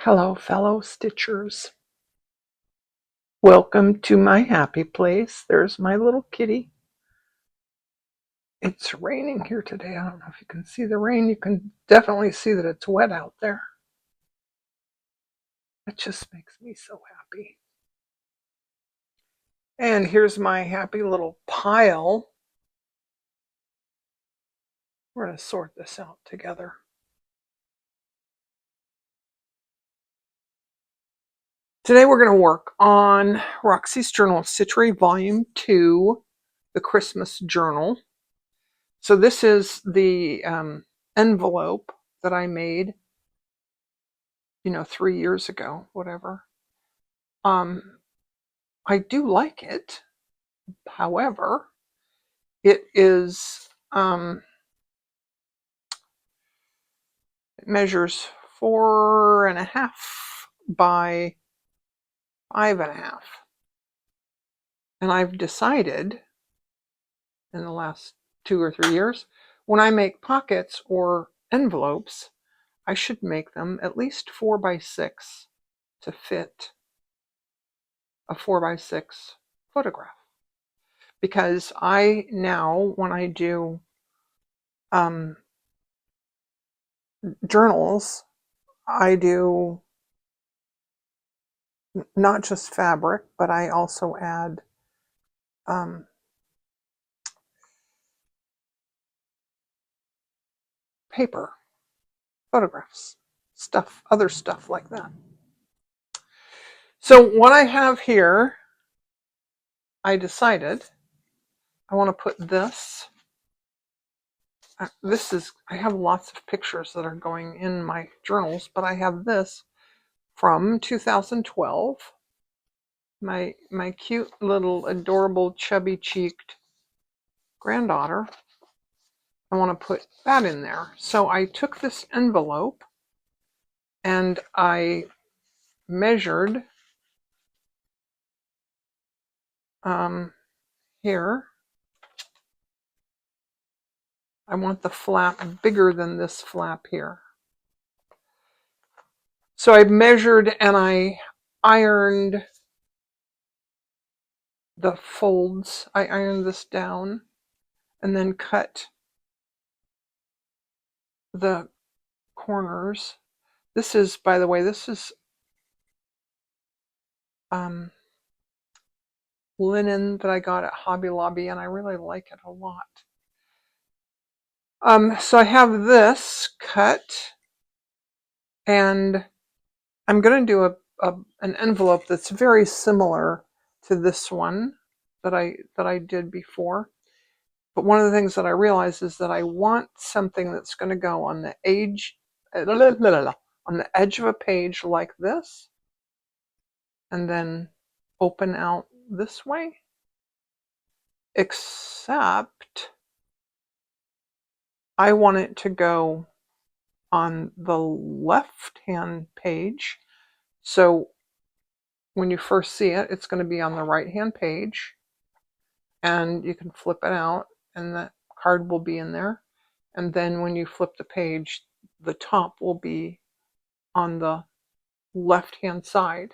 Hello, fellow stitchers. Welcome to my happy place. There's my little kitty. It's raining here today. I don't know if you can see the rain. You can definitely see that it's wet out there. It just makes me so happy. And here's my happy little pile. We're going to sort this out together. Today we're going to work on Roxy's Journal of Stitchery, Volume 2, the Christmas Journal. So this is the envelope that I made, 3 years ago, whatever. I do like it. However, it is, it measures 4.5 by 5.5. And I've decided in the last 2 or 3 years, when I make pockets or envelopes, I should make them at least 4 by 6 to fit a 4 by 6 photograph. Because I now, when I do journals, I do not just fabric, but I also add paper, photographs, stuff, other stuff like that. So what I have here, I decided I want to put this. I have lots of pictures that are going in my journals, but I have this from 2012. My cute little adorable chubby cheeked granddaughter. I want to put that in there. So I took this envelope and I measured here. I want the flap bigger than this flap here. So I measured and I ironed the folds. I ironed this down and then cut the corners. This is, by the way, this is linen that I got at Hobby Lobby, and I really like it a lot. So I have this cut, and I'm going to do an envelope that's very similar to this one that I did before. But one of the things that I realized is that I want something that's going to go on the edge, on the edge of a page like this, and then open out this way. Except I want it to go on the left-hand page. So when you first see it, it's going to be on the right-hand page. And you can flip it out and the card will be in there. And then when you flip the page, the top will be on the left-hand side.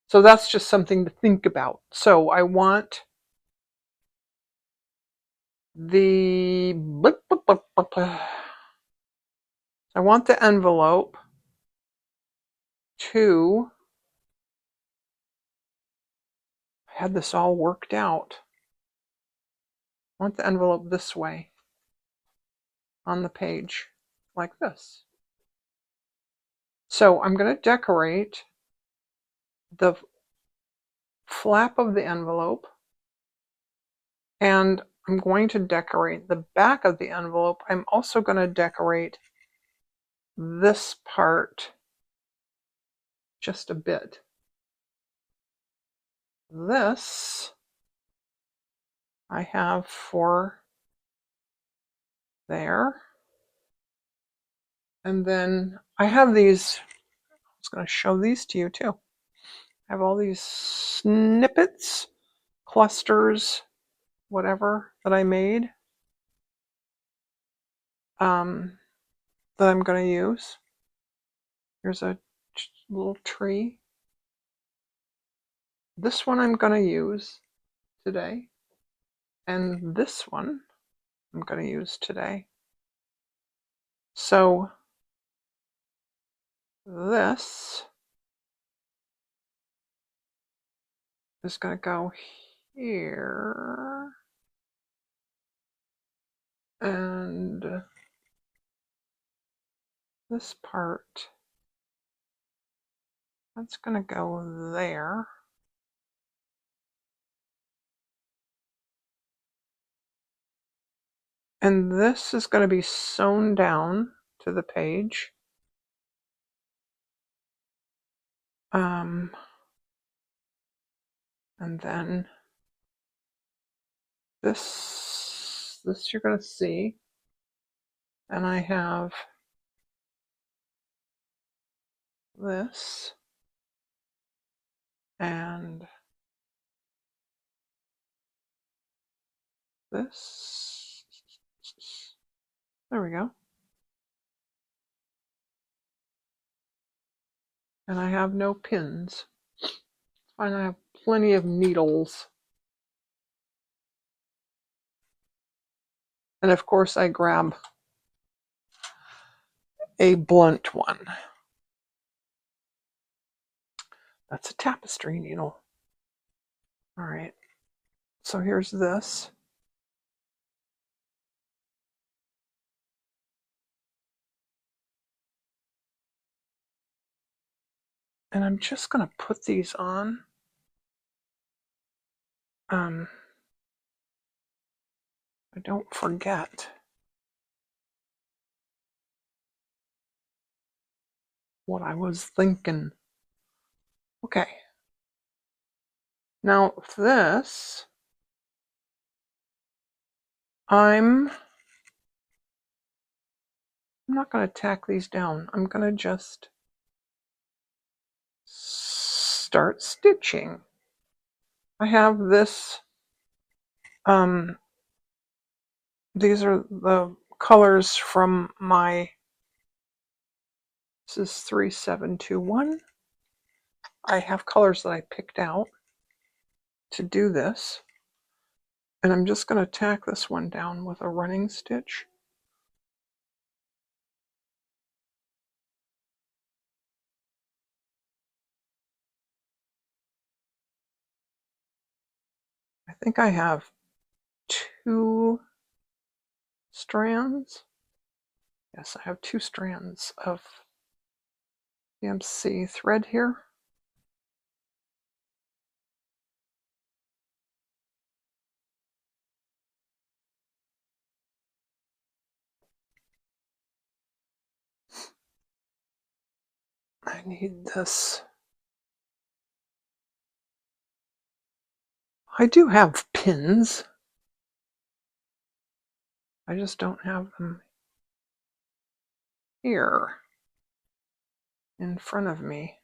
So that's just something to think about. So I want the envelope to, I had this all worked out. I want the envelope this way on the page, like this. So I'm going to decorate the flap of the envelope, and I'm going to decorate the back of the envelope. I'm also going to decorate this part just a bit. This I have for there. And then I have these, I was going to show these to you too. I have all these snippets, clusters, whatever that I made that I'm going to use. Here's a little tree. This one I'm going to use today. And this one I'm going to use today. So this is going to go here. And this part, that's going to go there. And this is going to be sewn down to the page. And then this you're going to see. And I have this and this. There we go. And I have no pins. It's fine, I have plenty of needles. And of course I grab a blunt one. That's a tapestry needle. All right, so here's this. And I'm just going to put these on. I don't forget what I was thinking. Okay. Now this, I'm not going to tack these down. I'm going to just start stitching. I have this, these are the colors from my, this is 3721. I have colors that I picked out to do this. And I'm just going to tack this one down with a running stitch. I think I have 2 strands. Yes, I have 2 strands of CMC thread here. I need this. I do have pins. I just don't have them here in front of me.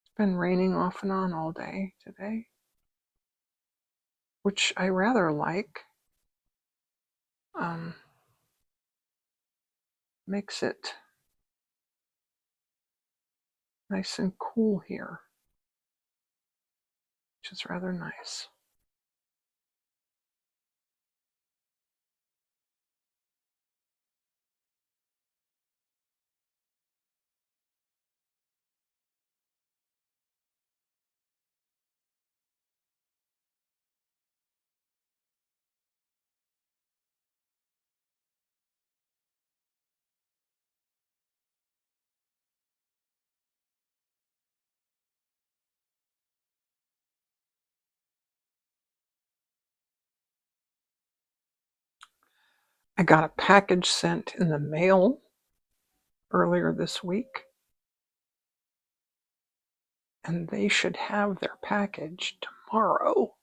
It's been raining off and on all day today, which I rather like. Makes it nice and cool here, which is rather nice. I got a package sent in the mail earlier this week, and they should have their package tomorrow.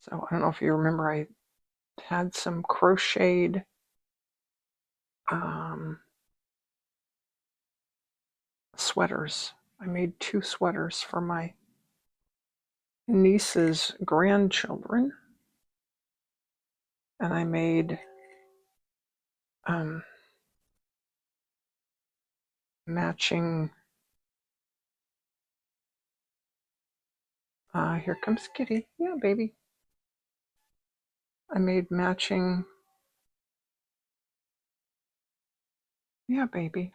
So I don't know if you remember, I had some crocheted sweaters. I made 2 sweaters for my niece's grandchildren, and I made matching. Here comes Kitty. Yeah, baby. I made matching. Yeah, baby.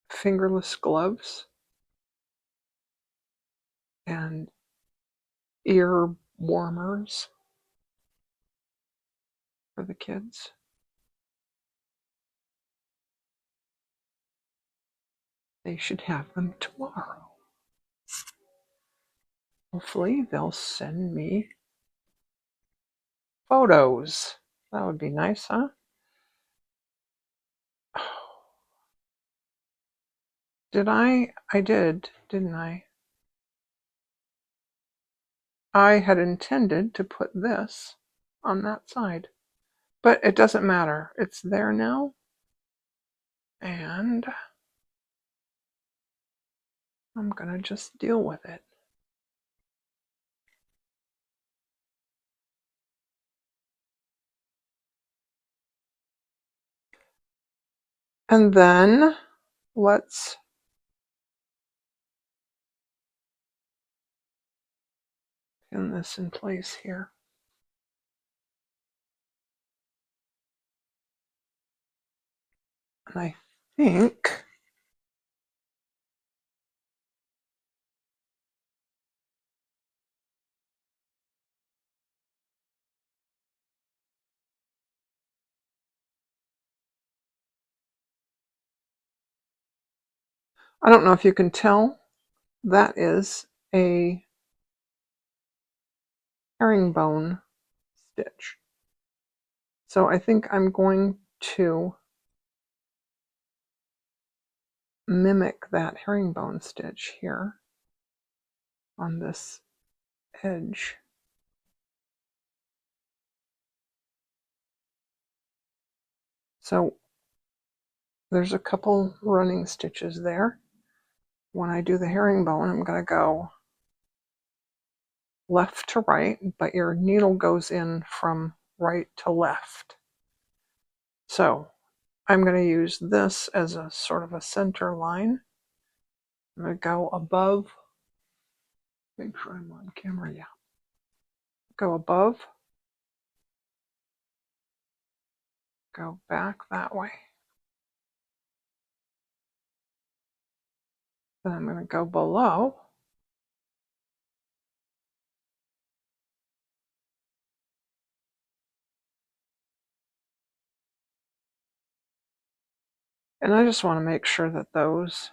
Fingerless gloves and ear warmers for the kids. They should have them tomorrow. Hopefully they'll send me photos. That would be nice, huh? Did I? I did, didn't I? I had intended to put this on that side, but it doesn't matter. It's there now, and I'm gonna just deal with it. And then let's pin this in place here. And I think I don't know if you can tell, that is a herringbone stitch. So I think I'm going to mimic that herringbone stitch here on this edge. So there's a couple running stitches there. When I do the herringbone, I'm going to go left to right, but your needle goes in from right to left. So I'm going to use this as a sort of a center line. I'm going to go above, make sure I'm on camera, yeah. Go above, go back that way. Then I'm going to go below. And I just want to make sure that those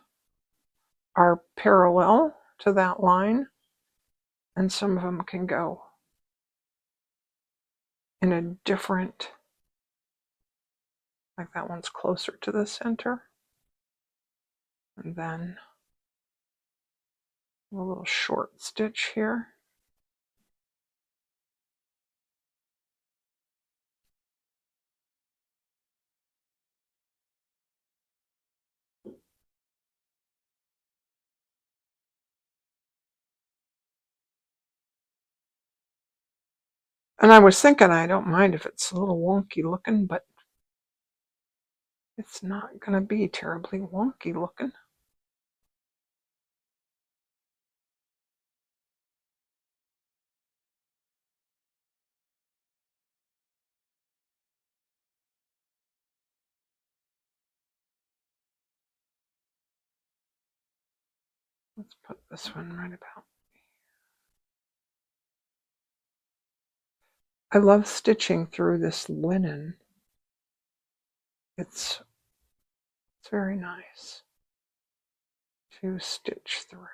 are parallel to that line. And some of them can go in a different, like that one's closer to the center. And then a little short stitch here. And I was thinking I don't mind if it's a little wonky looking, but it's not going to be terribly wonky looking. Let's put this one right about. I love stitching through this linen. It's very nice to stitch through.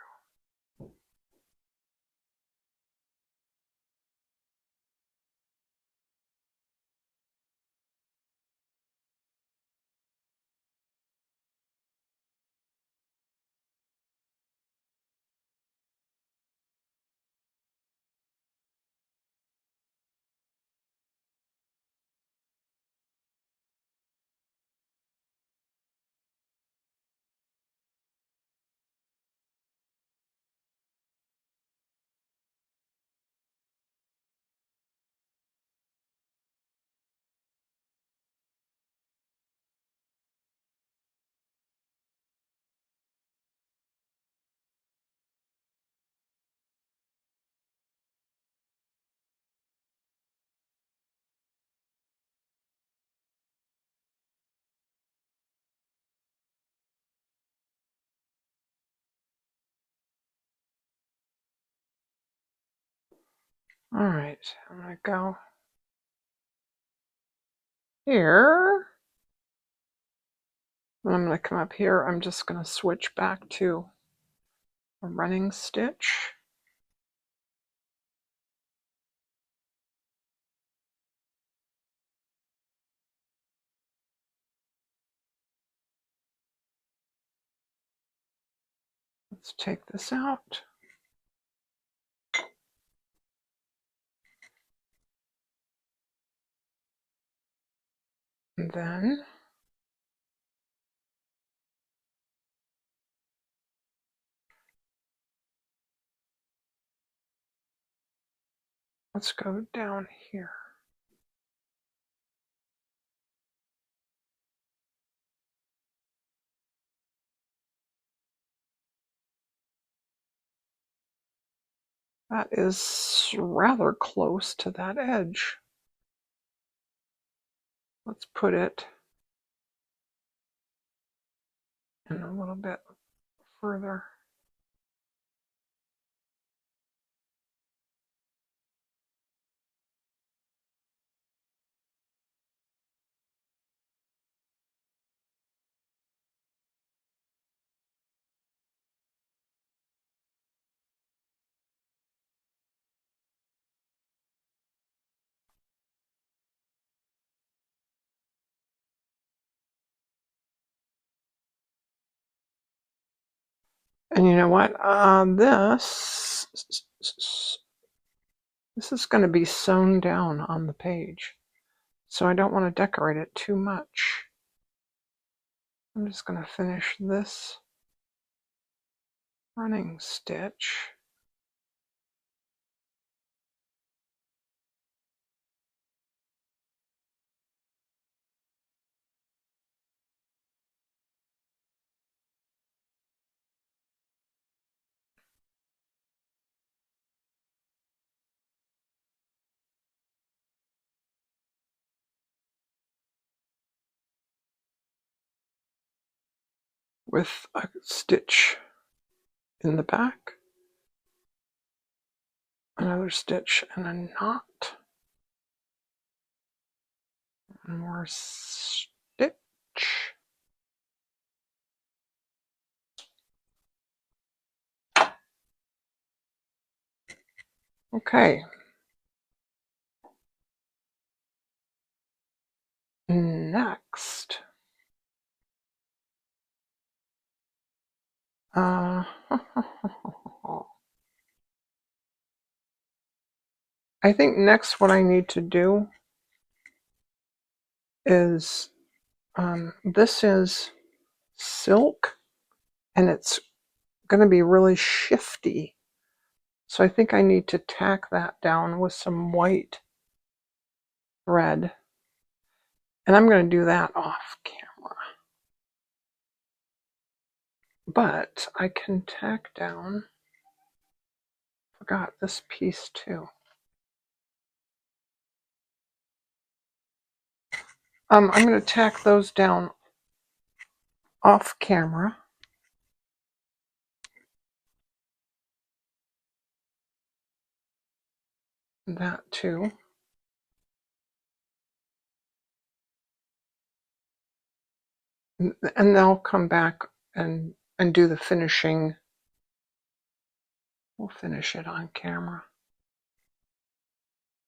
All right, I'm going to go here. And I'm going to come up here. I'm just going to switch back to a running stitch. Let's take this out. And then let's go down here. That is rather close to that edge. Let's put it in a little bit further. And you know what? This is going to be sewn down on the page. So I don't want to decorate it too much. I'm just going to finish this running stitch. With a stitch in the back, another stitch and a knot, one more stitch. Okay. Next, I think next what I need to do is, this is silk and it's going to be really shifty. So I think I need to tack that down with some white thread. And I'm going to do that off camera. But I can tack down, forgot this piece too. I'm going to tack those down off camera. That too. And they'll come back and do the finishing. We'll finish it on camera.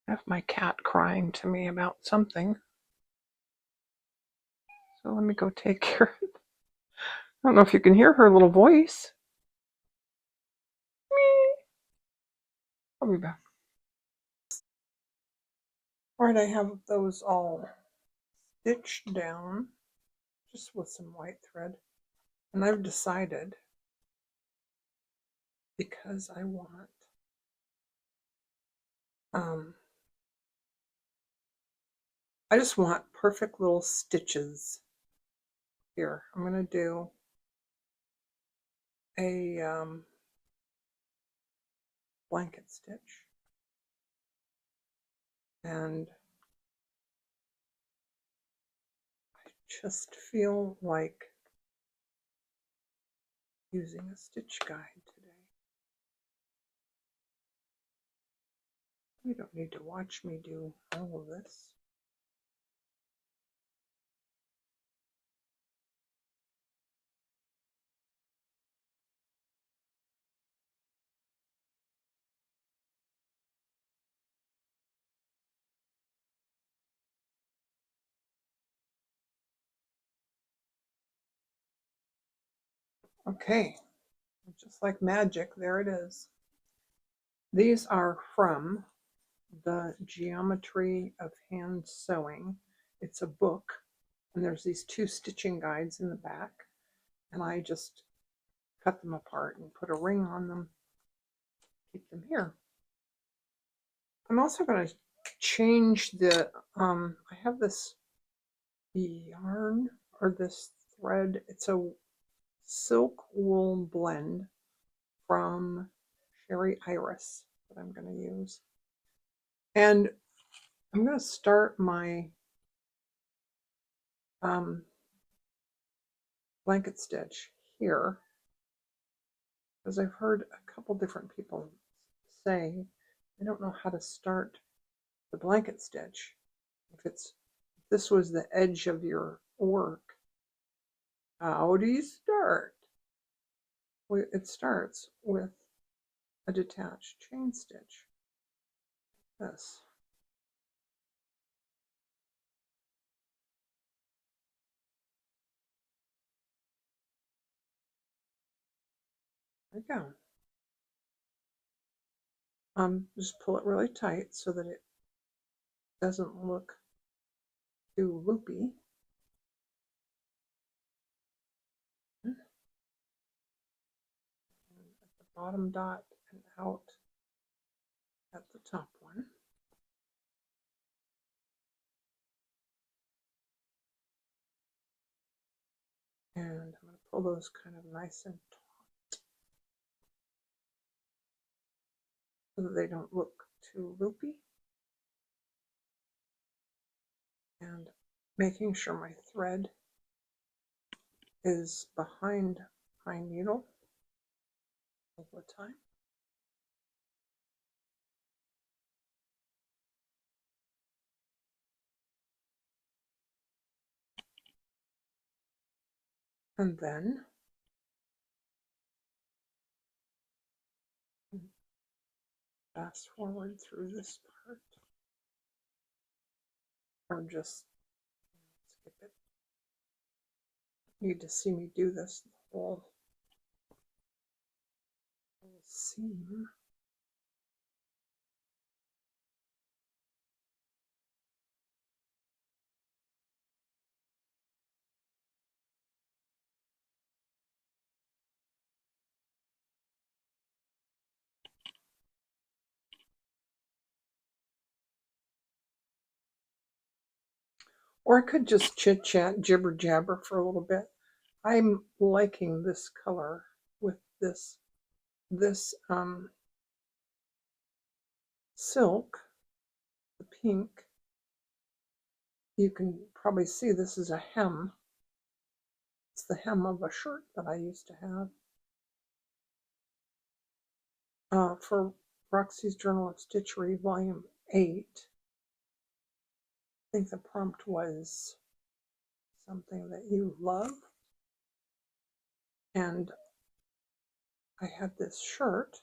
I have my cat crying to me about something. So let me go take care of it. I don't know if you can hear her little voice. I'll be back. Alright, I have those all stitched down just with some white thread. And I've decided, because I want I just want perfect little stitches here. I'm going to do a blanket stitch, and I just feel like using a stitch guide today. You don't need to watch me do all of this. Okay, just like magic, there it is. These are from the Geometry of Hand Sewing. It's a book, and there's these 2 stitching guides in the back, and I just cut them apart and put a ring on them, keep them here. I'm also going to change the, I have this yarn or this thread. It's a silk wool blend from Sherry Iris that I'm going to use. And I'm going to start my blanket stitch here, because I've heard a couple different people say they don't know how to start the blanket stitch. If this was the edge of your work, how do you start? Well, it starts with a detached chain stitch. This. There we go. Just pull it really tight so that it doesn't look too loopy. And at the bottom dot and out at the top one. And I'm going to pull those kind of nice and taut so that they don't look too loopy. And making sure my thread is behind my needle all the time. And then fast forward through this part, or just skip it. You need to see me do this whole seam. Or I could just chit chat, jibber jabber for a little bit. I'm liking this color with this silk, the pink. You can probably see this is a hem. It's the hem of a shirt that I used to have for Roxy's Journal of Stitchery, Volume 8. I think the prompt was something that you love. And I had this shirt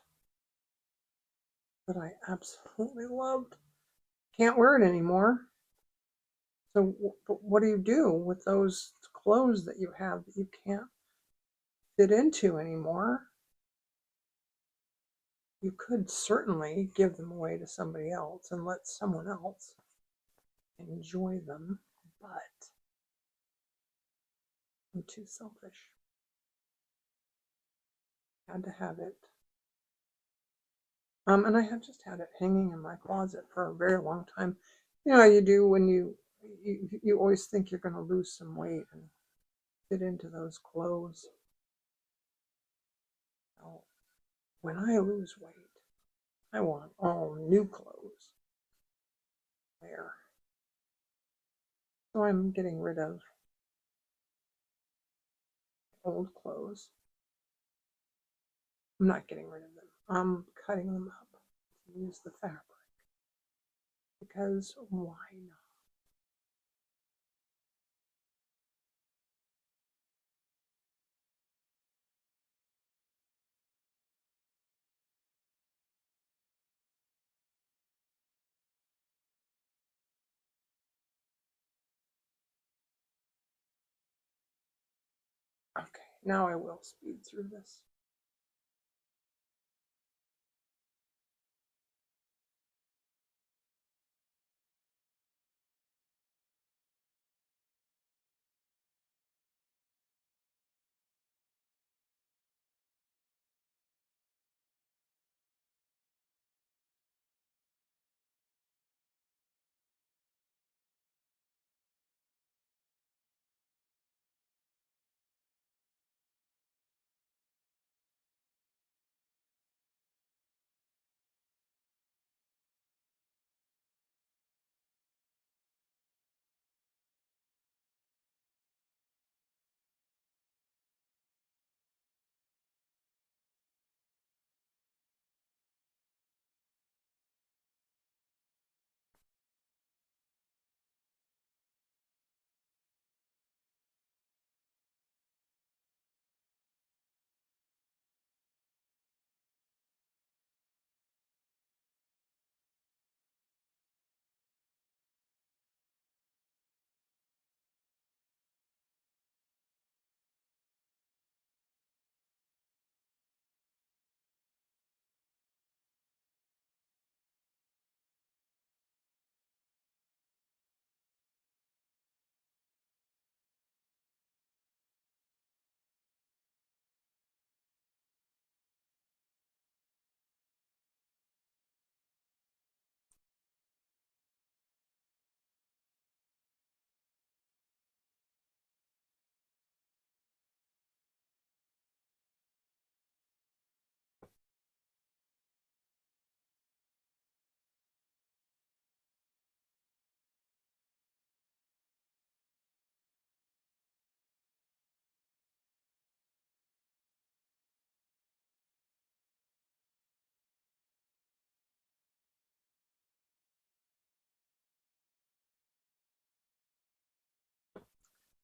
that I absolutely loved. Can't wear it anymore. So what do you do with those clothes that you have that you can't fit into anymore? You could certainly give them away to somebody else and let someone else enjoy them, but I'm too selfish. Had to have it. And I have just had it hanging in my closet for a very long time. You know how you do when you always think you're going to lose some weight and fit into those clothes. So when I lose weight, I want all new clothes there. So I'm getting rid of old clothes. I'm not getting rid of them. I'm cutting them up to use the fabric. because why not? Okay, now I will speed through this.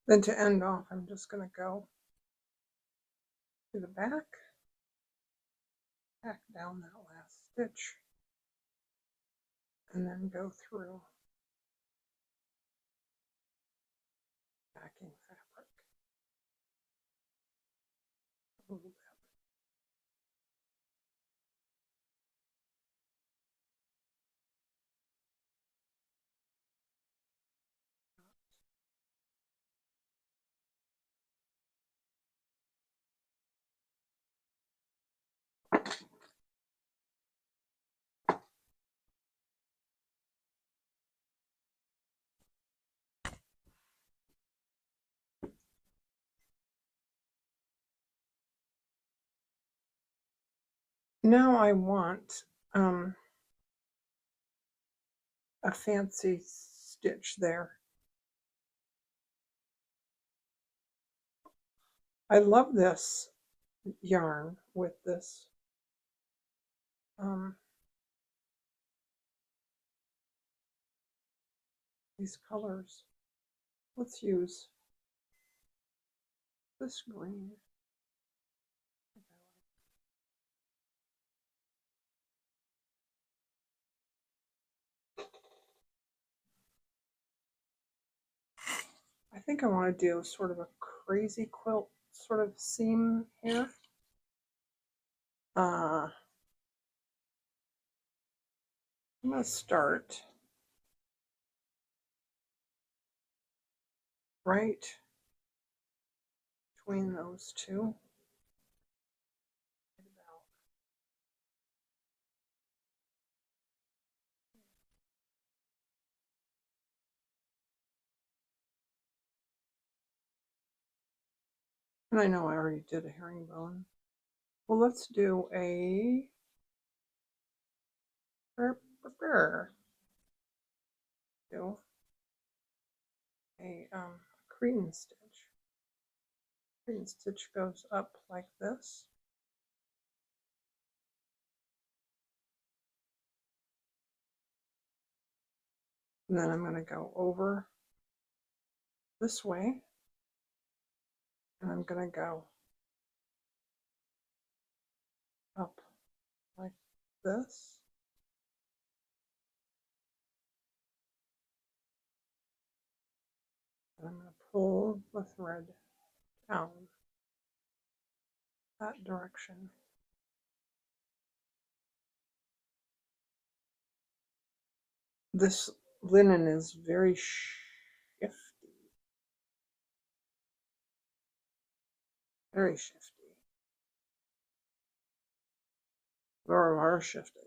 Then to end off, I'm just going to go to the back down that last stitch, and then go through backing fabric a little bit. Now I want a fancy stitch there. I love this yarn with this these colors. Let's use this green. I think I want to do sort of a crazy quilt sort of seam here. I'm going to start right between those two. And I know I already did a herringbone. Well, let's do a do a cretan stitch. Cretan stitch goes up like this. And then I'm going to go over this way, and I'm going to go up like this. And I'm going to pull the thread down that direction. This linen is very shifty. Very shifty. Very shifty.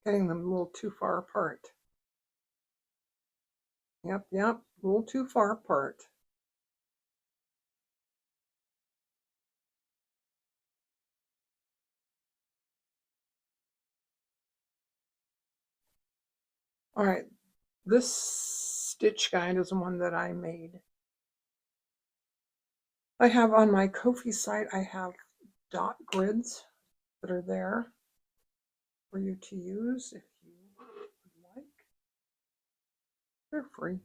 Getting them a little too far apart. Yep, a little too far apart. All right, this stitch guide is one that I made. I have on my Ko-fi site, I have dot grids that are there for you to use if you would like. They're free. You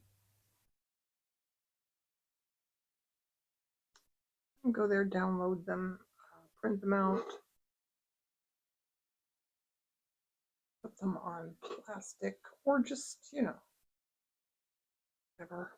can go there, download them, print them out, put them on plastic, or just, you know, whatever.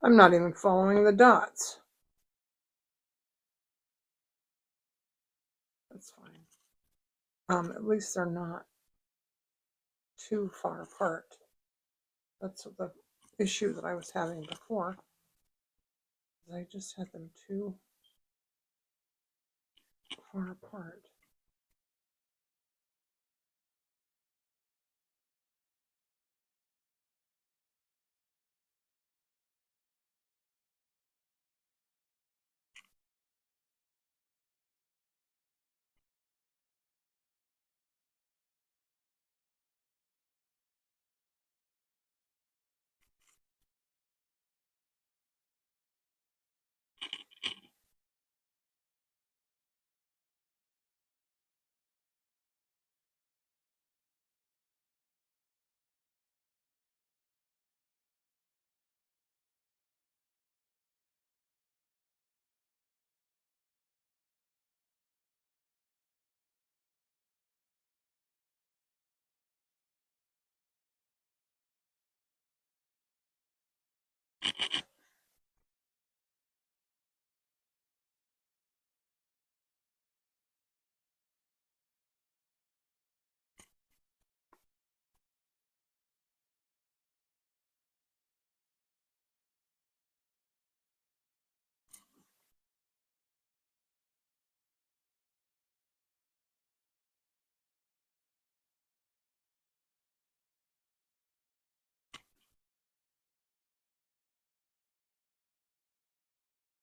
I'm not even following the dots. That's fine. At least they're not too far apart. That's the issue that I was having before. I just had them too far apart.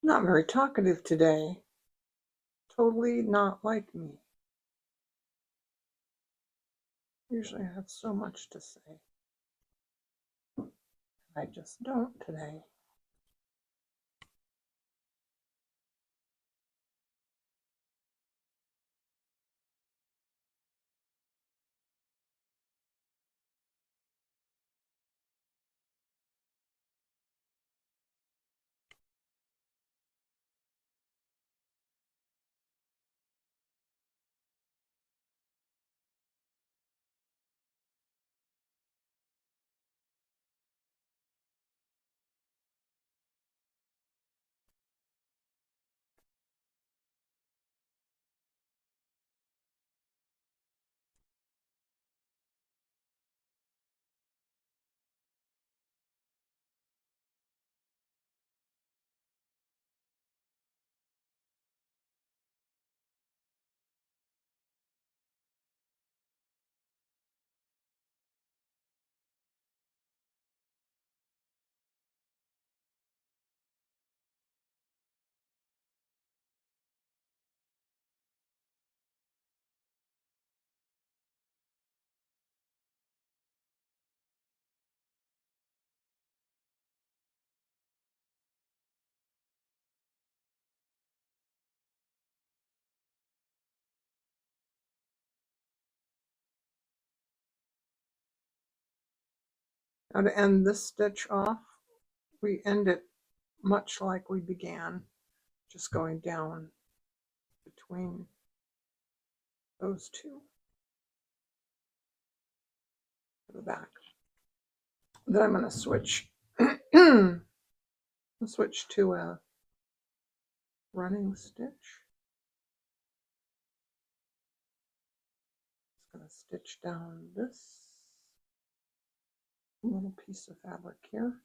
Not very talkative today. Totally not like me. Usually I have so much to say. I just don't today. Now to end this stitch off, we end it much like we began, just going down between those two to the back. Then I'm going to switch switch to a running stitch. Just going to stitch down this little piece of fabric here.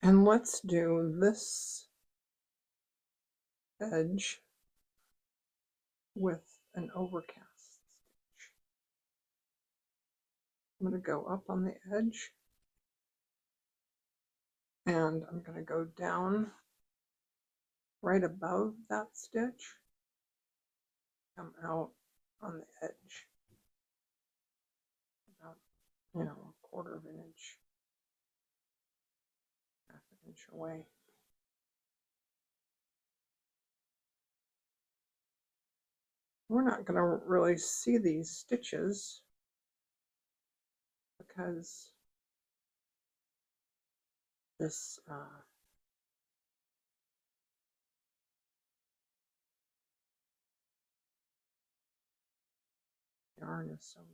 And let's do this edge with an overcast stitch. I'm going to go up on the edge and I'm going to go down right above that stitch, come out on the edge, about, a quarter of an inch, half an inch away. We're not going to really see these stitches because this yarn is so light.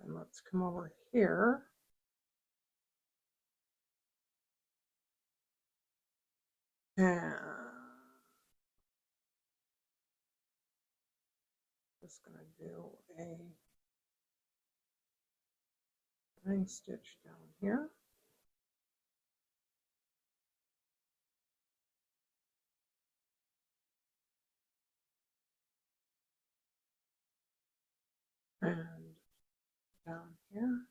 And let's come over here. And just going to do a running stitch down here. And down here.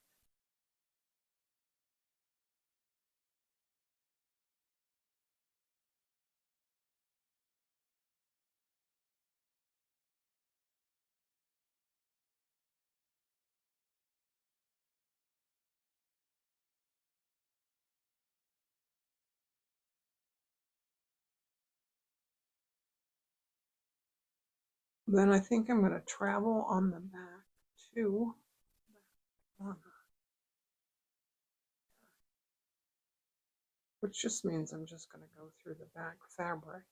Then I think I'm going to travel on the back to which just means I'm just going to go through the back fabric.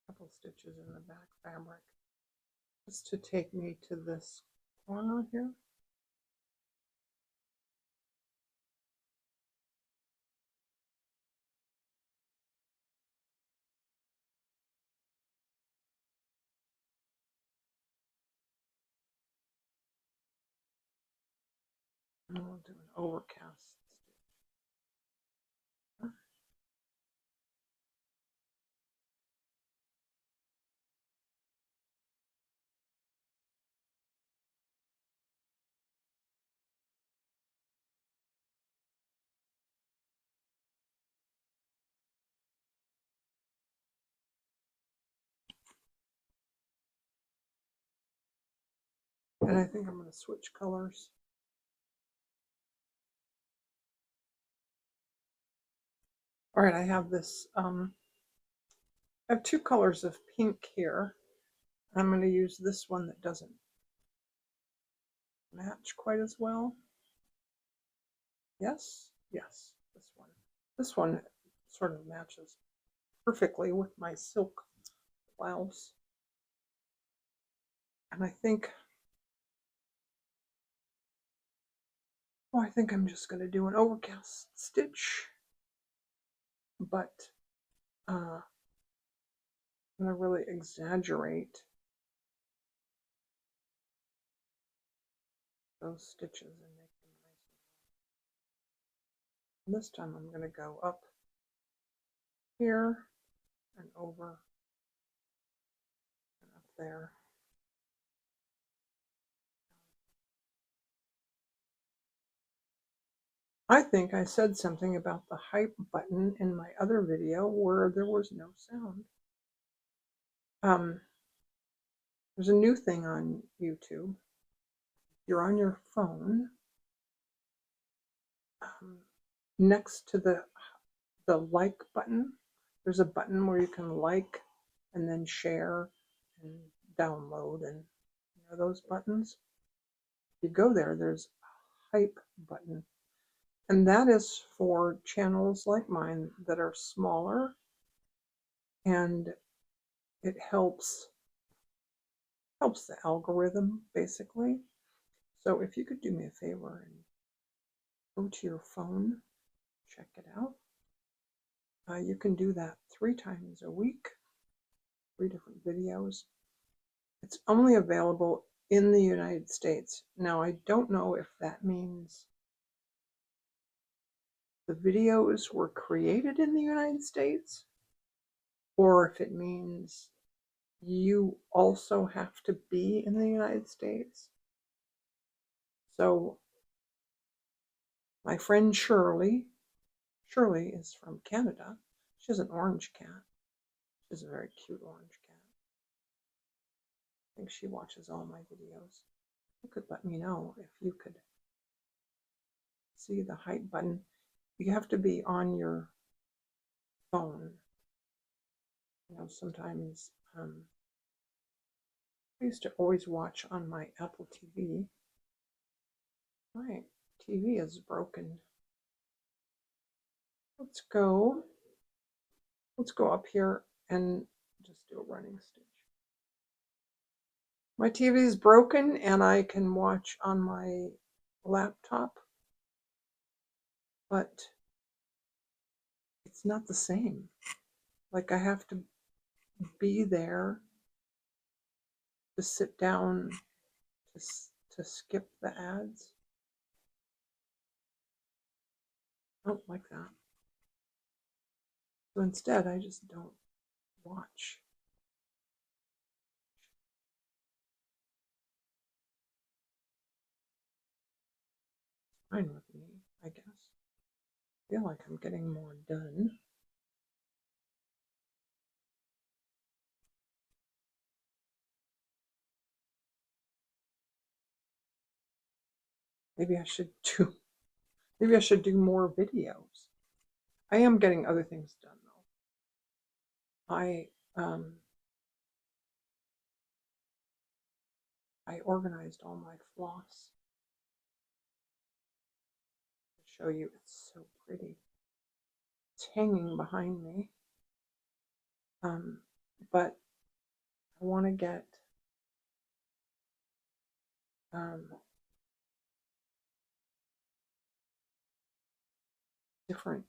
A couple stitches in the back fabric just to take me to this corner here. And we'll do an overcast stitch. And I think I'm going to switch colors. All right, I have this, I have two colors of pink here. I'm going to use this one that doesn't match quite as well. Yes, yes, this one. This one sort of matches perfectly with my silk blouse. And I think, oh, I think I'm just going to do an overcast stitch, but I'm going to really exaggerate those stitches and make them nice. And this time I'm going to go up here and over and up there. I think I said something about the hype button in my other video where there was no sound. There's a new thing on YouTube. You're on your phone. Next to the like button, there's a button where you can like and then share and download, and you know those buttons. If you go there, there's a hype button, and that is for channels like mine that are smaller, and it helps the algorithm basically. So if you could do me a favor and go to your phone, check it out. You can do that 3 times a week, 3 different videos. It's only available in the United States. Now, I don't know if that means the videos were created in the United States, or if it means you also have to be in the United States. So my friend Shirley is from Canada. She has an orange cat. She's a very cute orange cat. I think she watches all my videos. You could let me know if you could see the hype button. You have to be on your phone. You know, sometimes I used to always watch on my Apple TV. My TV is broken. Let's go up here and just do a running stitch. My TV is broken and I can watch on my laptop, but it's not the same. Like I have to be there to sit down to skip the ads. I don't like that. So instead, I just don't watch. Fine with me, I guess. I feel like I'm getting more done. Maybe I should do more videos. I am getting other things done though. I I organized all my floss to show you. It's so pretty. It's hanging behind me. But I want to get different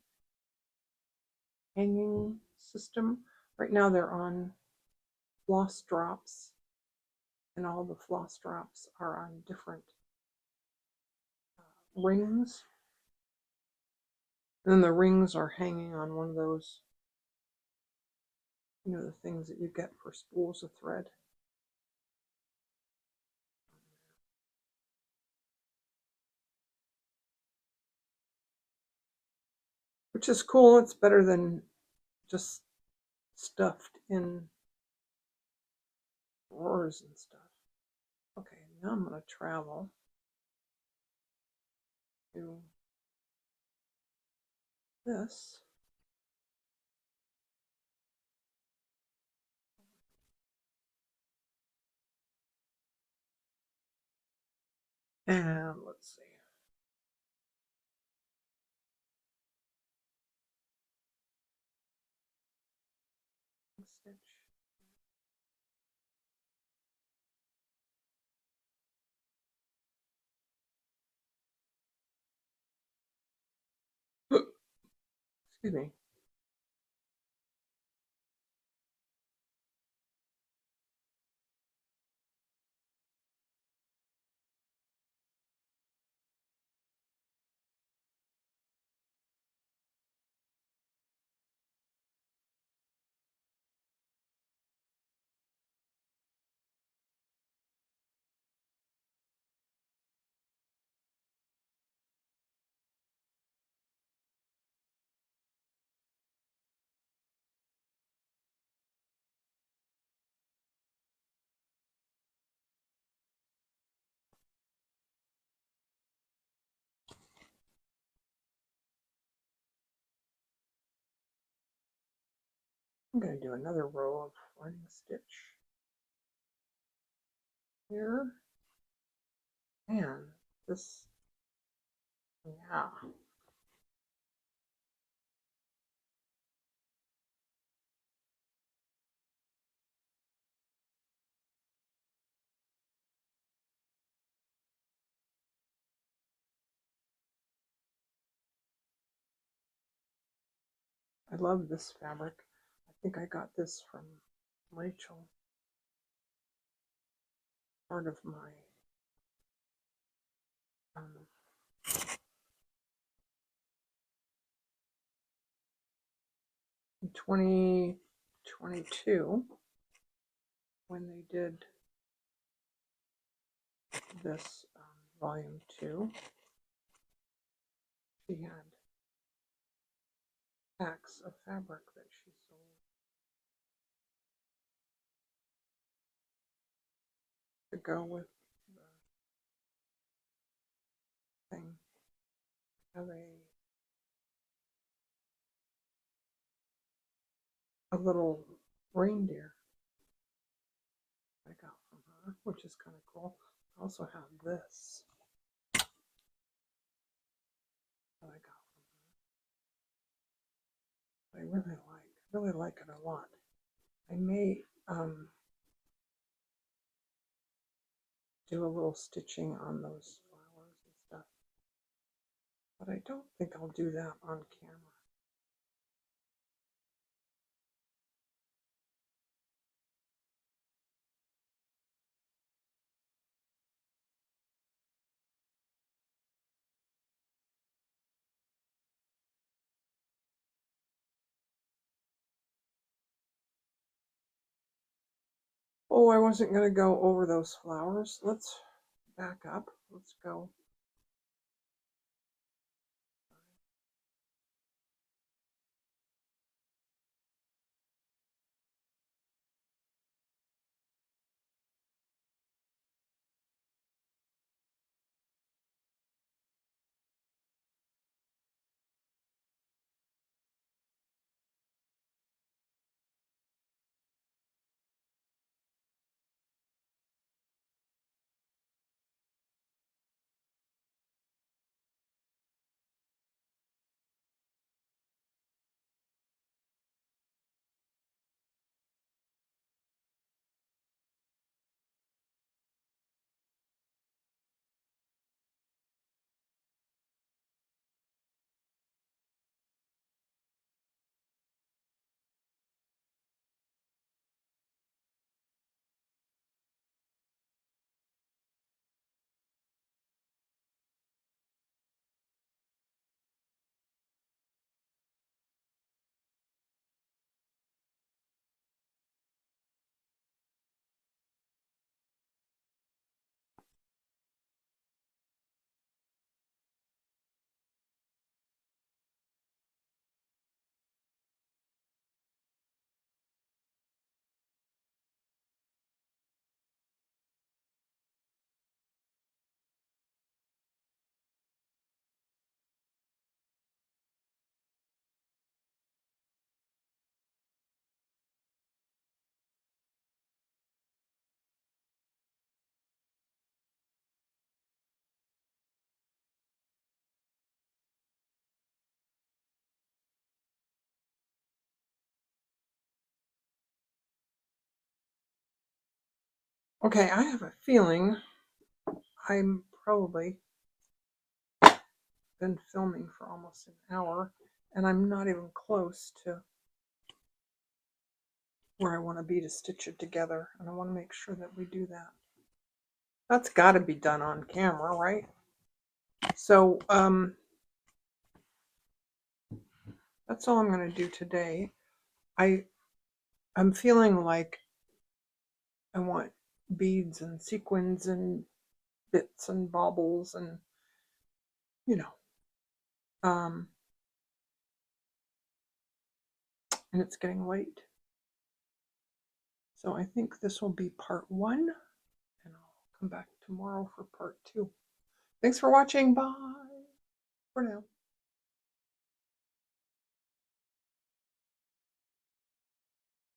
hanging system. Right now they're on floss drops, and all the floss drops are on different rings. And then the rings are hanging on one of those, you know, the things that you get for spools of thread. Which is cool. It's better than just stuffed in drawers and stuff. Okay, now I'm going to travel to this. And let's see. Stitch. Excuse me. I'm going to do another row of running stitch here, and this, yeah. I love this fabric. I think I got this from Rachel. Part of my 2022 when they did this volume 2. She had packs of fabric that she sold to go with the thing. Have a little reindeer I got from her, which is kind of cool. I also have this that I got from her. I really like it a lot. I may do a little stitching on those flowers and stuff, but I don't think I'll do that on camera. Oh, I wasn't going to go over those flowers. Let's back up. Let's go. Okay, I have a feeling I'm probably been filming for almost an hour and I'm not even close to where I want to be to stitch it together, and I want to make sure that we do that. That's got to be done on camera, right? So that's all I'm going to do today. I'm feeling like I want beads and sequins and bits and bobbles and, you know, and it's getting late. So I think this will be part 1, and I'll come back tomorrow for part 2. Thanks for watching. Bye for now.